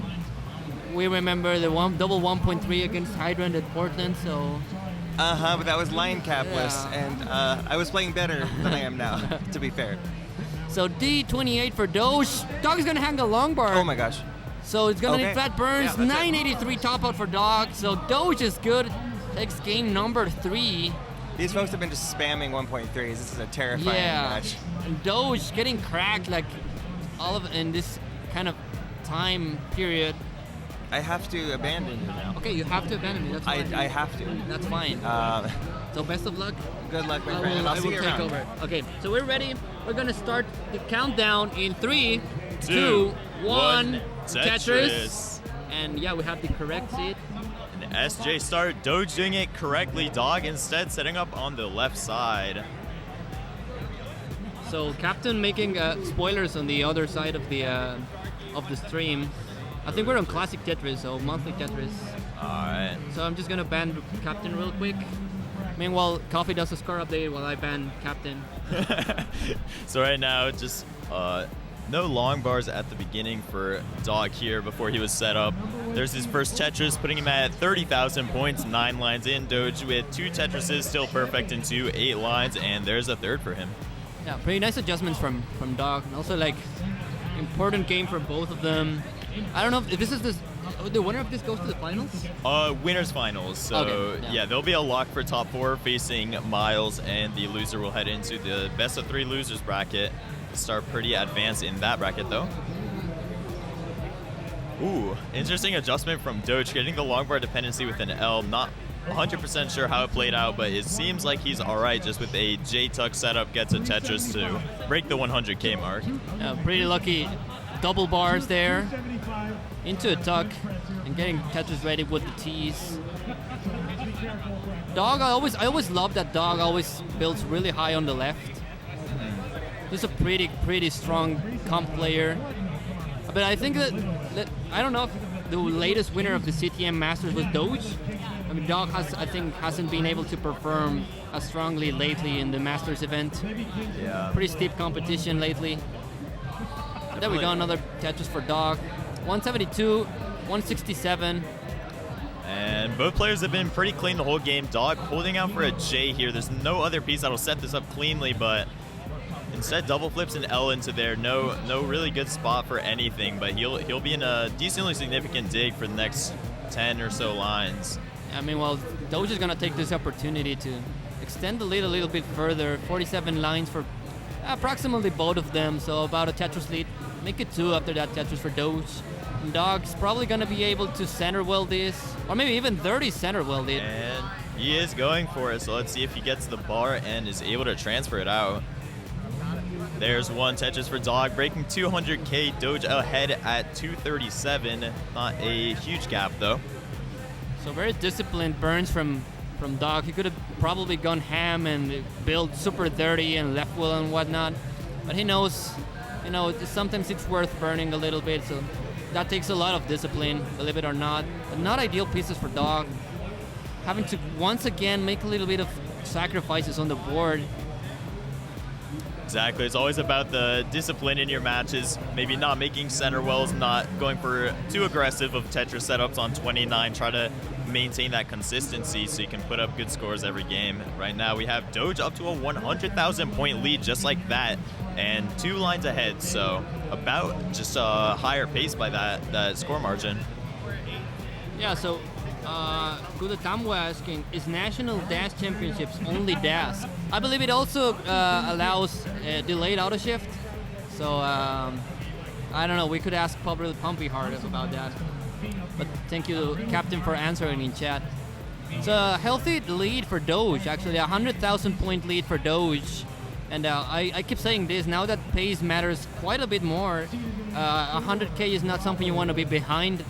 [SPEAKER 4] We remember the double 1.3 against Hydrant at Portland, so.
[SPEAKER 2] But that was line capless, and I was playing better than I am now, to be fair.
[SPEAKER 4] So D28 for Doge. Dog is gonna hang a long bar.
[SPEAKER 2] Oh my gosh.
[SPEAKER 4] So it's gonna need flat burns.
[SPEAKER 2] Yeah,
[SPEAKER 4] 983 top out for Dog. So Doge is good. Takes game number 3.
[SPEAKER 2] These folks have been just spamming 1.3s. This is a terrifying match.
[SPEAKER 4] And Doge getting cracked like all of in this kind of time period.
[SPEAKER 2] I have to abandon you now.
[SPEAKER 4] Okay, you have to abandon me. That's fine.
[SPEAKER 2] I have to.
[SPEAKER 4] That's fine. So best of luck.
[SPEAKER 2] Good luck, my friend. I'll
[SPEAKER 4] I
[SPEAKER 2] see
[SPEAKER 4] will
[SPEAKER 2] you
[SPEAKER 4] take
[SPEAKER 2] around.
[SPEAKER 4] over. Okay, so we're ready. We're gonna start the countdown in 3, 2,
[SPEAKER 5] 2,
[SPEAKER 4] 1.
[SPEAKER 5] 1.
[SPEAKER 4] Tetris. And yeah, we have the correct seat.
[SPEAKER 5] And SJ start, Doge doing it correctly, Dog instead setting up on the left side.
[SPEAKER 4] So Captain making spoilers on the other side of the stream. I think we're on Classic Tetris, so Monthly Tetris.
[SPEAKER 5] Alright.
[SPEAKER 4] So I'm just gonna ban Captain real quick. Meanwhile, Kofi does a score update while I ban Captain.
[SPEAKER 5] So right now, just no long bars at the beginning for Dog here before he was set up. There's his first Tetris, putting him at 30,000 points, 9 lines in. Doge with 2 Tetrises, still perfect into 8 lines, and there's a third for him.
[SPEAKER 4] Yeah, pretty nice adjustments from Dog, and also like important game for both of them. I don't know if this is the winner of this goes to the finals.
[SPEAKER 5] Winners finals. So
[SPEAKER 4] Okay,
[SPEAKER 5] yeah, there'll be a lock for top 4 facing Miles, and the loser will head into the best of 3 losers bracket. Start pretty advanced in that bracket though. Ooh, interesting adjustment from Doge, getting the long bar dependency with an L. Not 100% sure how it played out, but it seems like he's alright just with a J-Tuck setup, gets a Tetris to break the 100k mark.
[SPEAKER 4] Pretty lucky double bars there into a tuck and getting Tetris ready with the T's. Dog, I always love that Dog always builds really high on the left. He's a pretty strong comp player. But I think that I don't know if the latest winner of the CTM Masters was Doge. I mean, Dog hasn't been able to perform as strongly lately in the Masters event.
[SPEAKER 5] Yeah.
[SPEAKER 4] Pretty steep competition lately. There we go, another Tetris for Dog. 172, 167.
[SPEAKER 5] And both players have been pretty clean the whole game. Dog holding out for a J here. There's no other piece that'll set this up cleanly, but instead double flips an L into there. No really good spot for anything, but he'll be in a decently significant dig for the next 10 or so lines.
[SPEAKER 4] I mean, well, Doge is gonna take this opportunity to extend the lead a little bit further. 47 lines for approximately both of them, so about a Tetris lead. Make it 2 after that Tetris for Doge. And Dog's probably gonna be able to center well this, or maybe even 30 center well it.
[SPEAKER 5] And he is going for it, so let's see if he gets the bar and is able to transfer it out. There's 1 Tetris for Dog, breaking 200k. Doge ahead at 237. Not a huge gap though.
[SPEAKER 4] So very disciplined burns from Dog. He could have probably gone ham and built super dirty and left wheel and whatnot, but he knows, sometimes it's worth burning a little bit. So that takes a lot of discipline, believe it or not. But not ideal pieces for Dog. Having to once again make a little bit of sacrifices on the board.
[SPEAKER 5] Exactly, it's always about the discipline in your matches, maybe not making center wells, not going for too aggressive of Tetris setups on 29, try to maintain that consistency so you can put up good scores every game. Right now we have Doge up to a 100,000 point lead just like that, and 2 lines ahead, so about just a higher pace by that score margin.
[SPEAKER 4] Yeah, so Gudatamwa asking, is National Dash Championships only Dash? I believe it also allows delayed auto shift. So I don't know, we could ask probably Pumpy Hard about that. But thank you, Captain, for answering in chat. It's a healthy lead for Doge, actually, 100,000 point lead for Doge. And I keep saying this, now that pace matters quite a bit more, 100k is not something you want to be behind.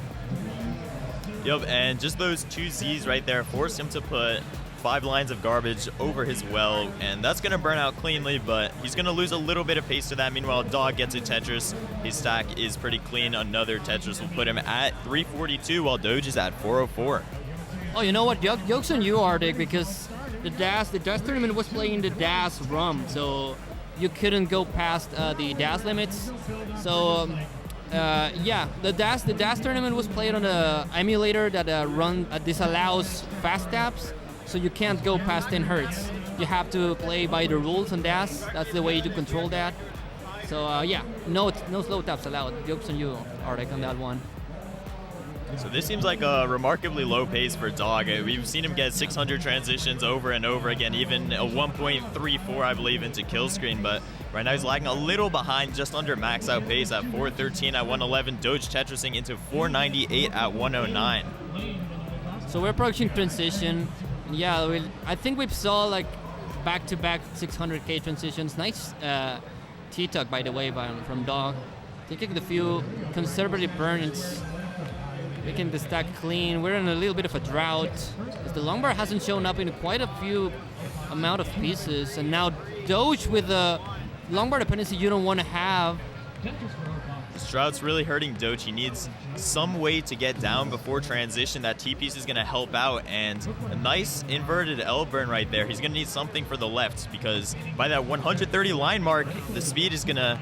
[SPEAKER 5] Yep, and just those 2 Zs right there forced him to put 5 lines of garbage over his well, and that's going to burn out cleanly, but he's going to lose a little bit of pace to that. Meanwhile, Dog gets a Tetris. His stack is pretty clean. Another Tetris will put him at 342, while Doge is at 404.
[SPEAKER 4] Oh, you know what? Joke's on you, Arctic, because the DAS tournament was playing the DAS ROM, so you couldn't go past the DAS limits. So yeah, the DAS tournament was played on an emulator that disallows fast taps, so you can't go past 10 hertz. You have to play by the rules on DAS. That's the way to control that. So yeah, no slow taps allowed. Jokes on you, Arctic, on that one.
[SPEAKER 5] So this seems like a remarkably low pace for Dog. We've seen him get 600 transitions over and over again, even a 1.34, I believe, into kill screen, but right now he's lagging a little behind, just under max out pace at 413 at 111. Doge Tetrising into 498 at 109.
[SPEAKER 4] So we're approaching transition. Yeah, I think we saw like back-to-back 600k transitions. Nice T-tuck, by the way, from Dog. Taking the few conservative burns, making the stack clean. We're in a little bit of a drought, as the longbar hasn't shown up in quite a few amount of pieces, and now Doge with a longbar dependency you don't want to have.
[SPEAKER 5] This drought's really hurting Doge. He needs some way to get down before transition. That T-piece is going to help out, and a nice inverted L burn right there. He's going to need something for the left, because by that 130 line mark, the speed is going to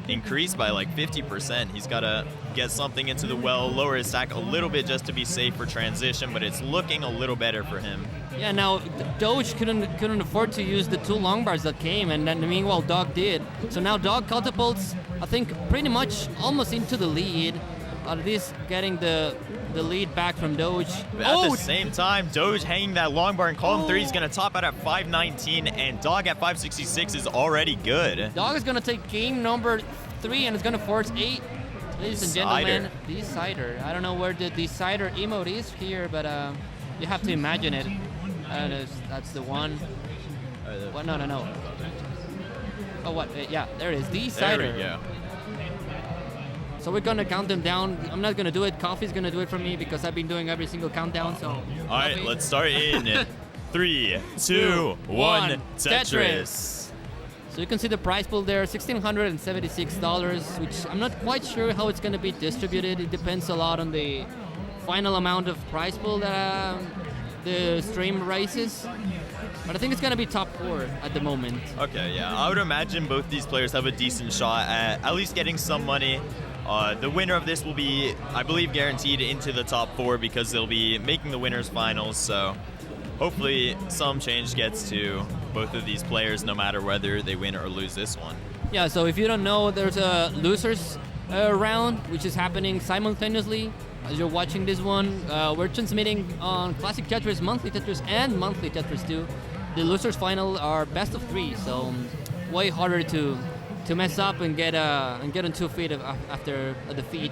[SPEAKER 5] increase by like 50%. He's got to get something into the well, lower his stack a little bit just to be safe for transition, but it's looking a little better for him.
[SPEAKER 4] Yeah, now Doge couldn't afford to use the two long bars that came, and then meanwhile Dog did. So now Dog catapults, I think, pretty much almost into the lead, at least getting the lead back from Doge.
[SPEAKER 5] But at the same time, Doge hanging that long bar in column 3 is going to top out at 519, and Dog at 566 is already good.
[SPEAKER 4] Dog is going to take game number 3, and it's going to force 8. Ladies and gentlemen, Decider. I don't know where the Decider emote is here, but you have to imagine it. That's the one. What? No. Oh, what? Yeah, there it is. Decider.
[SPEAKER 5] There we go.
[SPEAKER 4] So we're gonna count them down. I'm not gonna do it. Kofi's gonna do it for me because I've been doing every single countdown. So.
[SPEAKER 5] All right, let's start in 3, 2, 1. Tetris.
[SPEAKER 4] So you can see the prize pool there, $1,676, which I'm not quite sure how it's gonna be distributed. It depends a lot on the final amount of prize pool that the stream raises. But I think it's going to be top 4 at the moment.
[SPEAKER 5] Okay, yeah. I would imagine both these players have a decent shot at least getting some money. The winner of this will be, I believe, guaranteed into the top 4 because they'll be making the winners finals. So hopefully some change gets to both of these players no matter whether they win or lose this one.
[SPEAKER 4] Yeah, so if you don't know, there's a losers round which is happening simultaneously. As you're watching this one, we're transmitting on Classic Tetris, Monthly Tetris, and Monthly Tetris 2. The losers final are best of 3, so way harder to mess up and get on 2 feet after a defeat.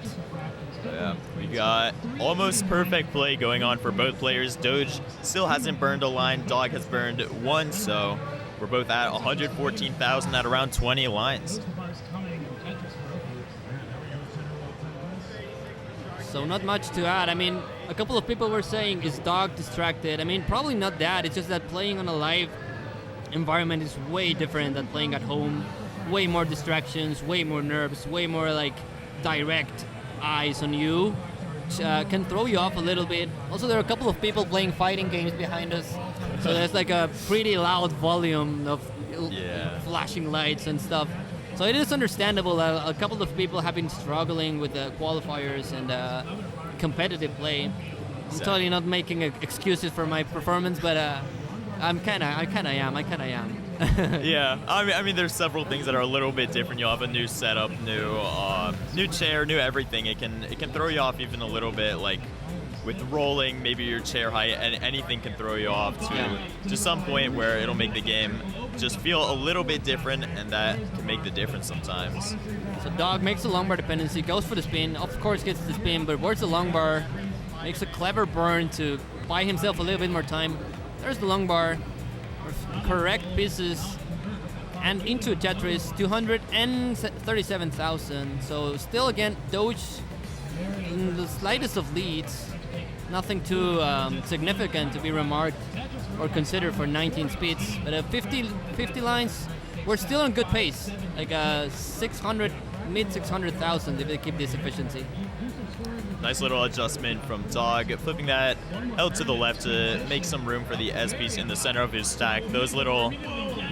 [SPEAKER 5] Yeah, we got almost perfect play going on for both players. Doge still hasn't burned a line. Dog has burned 1, so we're both at 114,000 at around 20 lines.
[SPEAKER 4] So not much to add. I mean, a couple of people were saying, is Dog distracted? I mean, probably not that. It's just that playing on a live environment is way different than playing at home. Way more distractions, way more nerves, way more like direct eyes on you, which can throw you off a little bit. Also, there are a couple of people playing fighting games behind us. So there's like a pretty loud volume of flashing lights and stuff. So it is understandable that a couple of people have been struggling with the qualifiers and competitive play. I'm totally not making excuses for my performance, but I kind of am.
[SPEAKER 5] Yeah, I mean, there's several things that are a little bit different. You'll have a new setup, new chair, new everything. It can throw you off even a little bit, like with rolling, maybe your chair height, and anything can throw you off to some point where it'll make the game just feel a little bit different, and that can make the difference sometimes.
[SPEAKER 4] So Dog makes a longbar dependency, goes for the spin, of course gets the spin, but where's the longbar? Makes a clever burn to buy himself a little bit more time. There's the longbar, correct pieces, and into Tetris, 237,000. So still again, Doge in the slightest of leads. Nothing too significant to be remarked or considered for 19 speeds. But at 50 lines, we're still on good pace. Like 600, mid 600,000 if they keep this efficiency.
[SPEAKER 5] Nice little adjustment from Dog, flipping that L to the left to make some room for the S piece in the center of his stack. Those little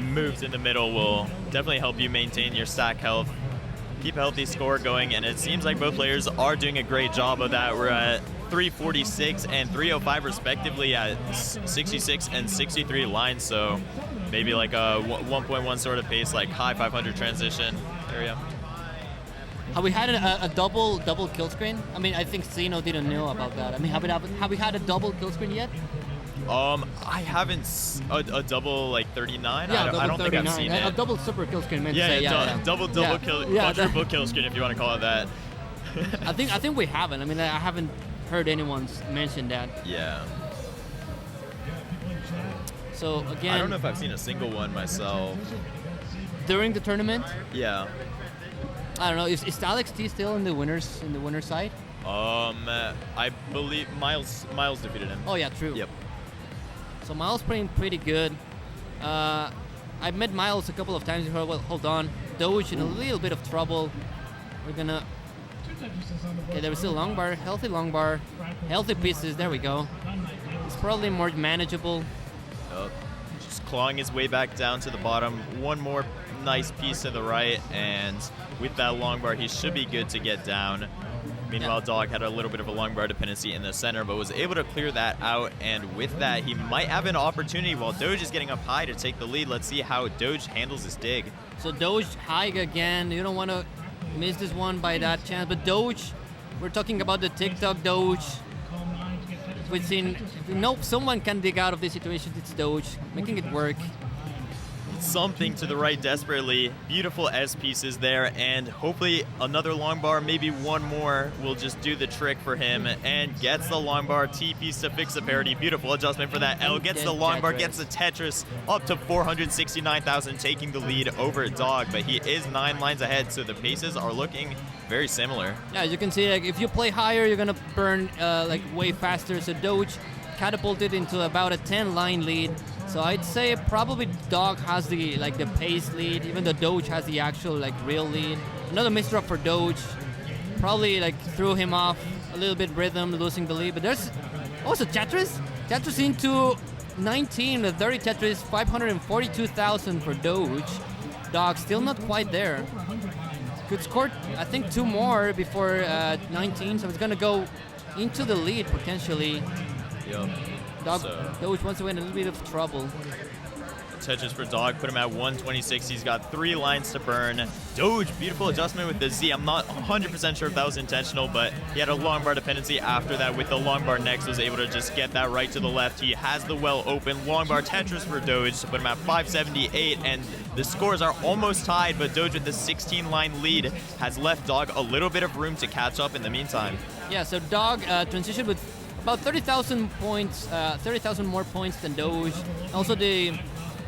[SPEAKER 5] moves in the middle will definitely help you maintain your stack health, keep a healthy score going, and it seems like both players are doing a great job of that. We're at 346 and 305 respectively at 66 and 63 lines, so maybe like a 1.1 sort of pace, like high 500 transition area.
[SPEAKER 4] Have we had a double kill screen? I mean, I think Xeno didn't know about that. I mean, have we had a double kill screen yet?
[SPEAKER 5] I haven't a double like 39.
[SPEAKER 4] Yeah,
[SPEAKER 5] I don't think I've seen it.
[SPEAKER 4] A double super kill screen. Meant to
[SPEAKER 5] Yeah,
[SPEAKER 4] say.
[SPEAKER 5] double kill, quadruple kill screen if you want to call it that.
[SPEAKER 4] I think we haven't. I mean, I haven't heard anyone mention that.
[SPEAKER 5] Yeah.
[SPEAKER 4] So again,
[SPEAKER 5] I don't know if I've seen a single one myself.
[SPEAKER 4] During the tournament,
[SPEAKER 5] Yeah.
[SPEAKER 4] I don't know. Is Alex T still in the winner's side?
[SPEAKER 5] I believe Miles defeated him.
[SPEAKER 4] Oh yeah, true.
[SPEAKER 5] Yep.
[SPEAKER 4] So Miles playing pretty good. I've met Miles a couple of times before. Well, hold on. Doge in a little bit of trouble. We're gonna. Okay, there was still long bar, healthy pieces. There we go. It's probably more manageable.
[SPEAKER 5] Just clawing his way back down to the bottom. One more nice piece to the right, and with that long bar, he should be good to get down. Meanwhile, Dog had a little bit of a long bar dependency in the center, but was able to clear that out, and with that, he might have an opportunity while Doge is getting up high to take the lead. Let's see how Doge handles his dig.
[SPEAKER 4] So Doge high again. You don't want to miss this one by that chance, but Doge, we're talking about the TikTok Doge. We've seen, if we know someone can dig out of this situation, it's Doge, making it work.
[SPEAKER 5] Something to the right desperately. Beautiful S pieces there, and hopefully another long bar, maybe one more, will just do the trick for him, and gets the long bar T piece to fix the parity. Beautiful adjustment for that L. Gets the long bar, gets the Tetris up to 469,000, taking the lead over Dog, but he is 9 lines ahead, so the paces are looking very similar.
[SPEAKER 4] Yeah, as you can see, like, if you play higher, you're gonna burn like way faster. So Doge catapulted into about a 10-line lead. So I'd say probably Dog has the pace lead, even though Doge has the actual real lead. Another misdrop for Doge, probably threw him off a little bit rhythm, losing the lead. But there's also Tetris into 19 with 30 Tetris, 542,000 for Doge. Dog still not quite there. Could score, I think, 2 more before 19, so it's gonna go into the lead potentially.
[SPEAKER 5] Yep.
[SPEAKER 4] Doge wants to win a little bit of trouble.
[SPEAKER 5] Tetris for Dog, put him at 126. He's got 3 lines to burn. Doge, beautiful adjustment with the Z. I'm not 100% sure if that was intentional, but he had a long bar dependency after that with the long bar next, was able to just get that right to the left. He has the well open. Long bar Tetris for Doge to put him at 578, and the scores are almost tied, but Doge with the 16-line lead has left Dog a little bit of room to catch up in the meantime.
[SPEAKER 4] Yeah, so Dog transitioned with about 30,000 points, 30,000 more points than Doge. Also, the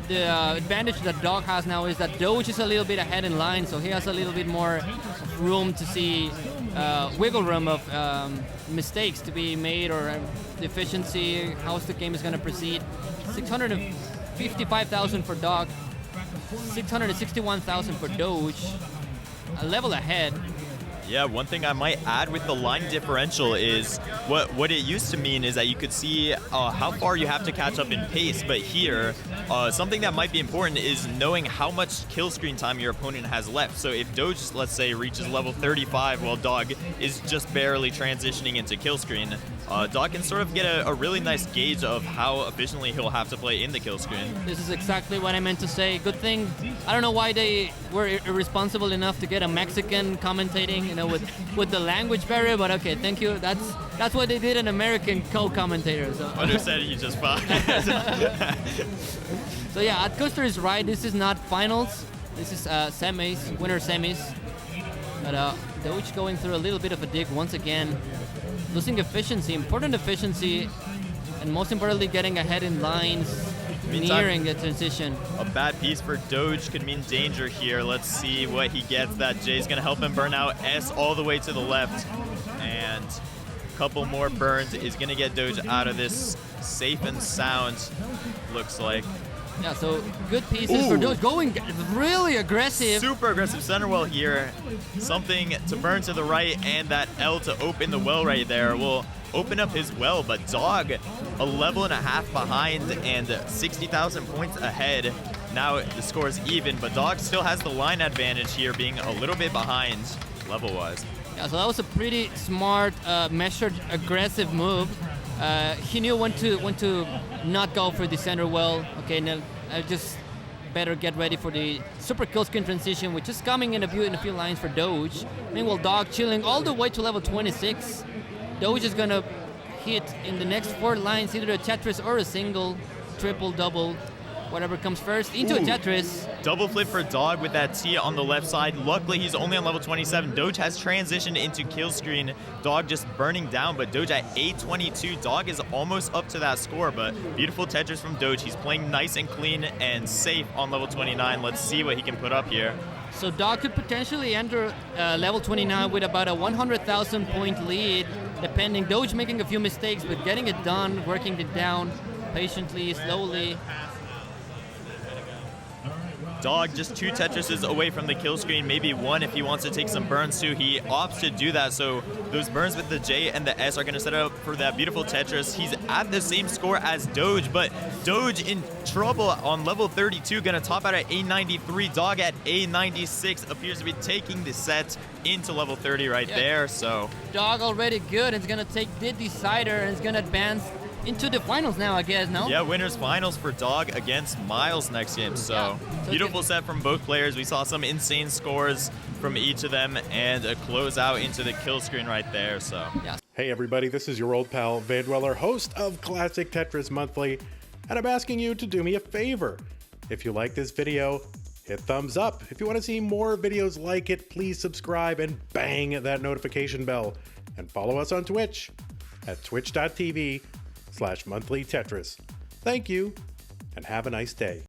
[SPEAKER 4] advantage that Dog has now is that Doge is a little bit ahead in line, so he has a little bit more room to see wiggle room of mistakes to be made, or efficiency, how the game is going to proceed. 655,000 for Dog, 661,000 for Doge, a level ahead.
[SPEAKER 5] Yeah, one thing I might add with the line differential is what it used to mean is that you could see how far you have to catch up in pace, but here, something that might be important is knowing how much kill screen time your opponent has left. So if Doge, let's say, reaches level 35 while Dog is just barely transitioning into kill screen, Dog can sort of get a really nice gauge of how efficiently he'll have to play in the kill screen.
[SPEAKER 4] This is exactly what I meant to say. Good thing, I don't know why they were irresponsible enough to get a Mexican commentating, with the language barrier, but okay, thank you. That's what they did, an American co-commentator. So.
[SPEAKER 5] Understand you just fine.
[SPEAKER 4] So yeah, Custer is right. This is not finals. This is semis, winner semis. But Doge going through a little bit of a dig once again. Losing efficiency, important efficiency, and most importantly, getting ahead in lines, nearing the transition.
[SPEAKER 5] A bad piece for Doge could mean danger here. Let's see what he gets. That J is going to help him burn out S all the way to the left. And a couple more burns is going to get Doge out of this safe and sound, looks like.
[SPEAKER 4] Yeah, so good pieces for Doge. Going really aggressive.
[SPEAKER 5] Super aggressive center well here. Something to burn to the right, and that L to open the well right there will open up his well, but Dog a level and a half behind and 60,000 points ahead. Now the score is even, but Dog still has the line advantage here, being a little bit behind level-wise.
[SPEAKER 4] Yeah, so that was a pretty smart, measured, aggressive move. He knew when to not go for the center well. Okay, now just better get ready for the super kill screen transition, which is coming in a few lines for Doge. Meanwhile, Dog chilling all the way to level 26. Doge is gonna hit in the next 4 lines either a Tetris or a single, triple, double, whatever comes first, into a Tetris.
[SPEAKER 5] Double flip for Dog with that T on the left side. Luckily, he's only on level 27. Doge has transitioned into kill screen. Dog just burning down, but Doge at 822. Dog is almost up to that score, but beautiful Tetris from Doge. He's playing nice and clean and safe on level 29. Let's see what he can put up here.
[SPEAKER 4] So Dog could potentially enter level 29 with about a 100,000 point lead, depending. Doge making a few mistakes, but getting it done, working it down patiently, slowly.
[SPEAKER 5] Dog just 2 Tetrises away from the kill screen, maybe 1 if he wants to take some burns too. He opts to do that, so those burns with the J and the S are going to set up for that beautiful Tetris. He's at the same score as Doge, but Doge in trouble on level 32, going to top out at A93. Dog at A96 appears to be taking the set into level 30 right there. So
[SPEAKER 4] Dog already good. It's going to take the decider and it's going to advance into the finals now, I guess, no?
[SPEAKER 5] Yeah, winners finals for Dog against Miles next game. So beautiful set from both players. We saw some insane scores from each of them and a closeout into the kill screen right there. So
[SPEAKER 4] yeah.
[SPEAKER 6] Hey everybody, this is your old pal Vandweller, host of Classic Tetris Monthly, and I'm asking you to do me a favor. If you like this video, hit thumbs up. If you want to see more videos like it, please subscribe and bang that notification bell. And follow us on Twitch at twitch.tv/monthlytetris. Thank you, and have a nice day.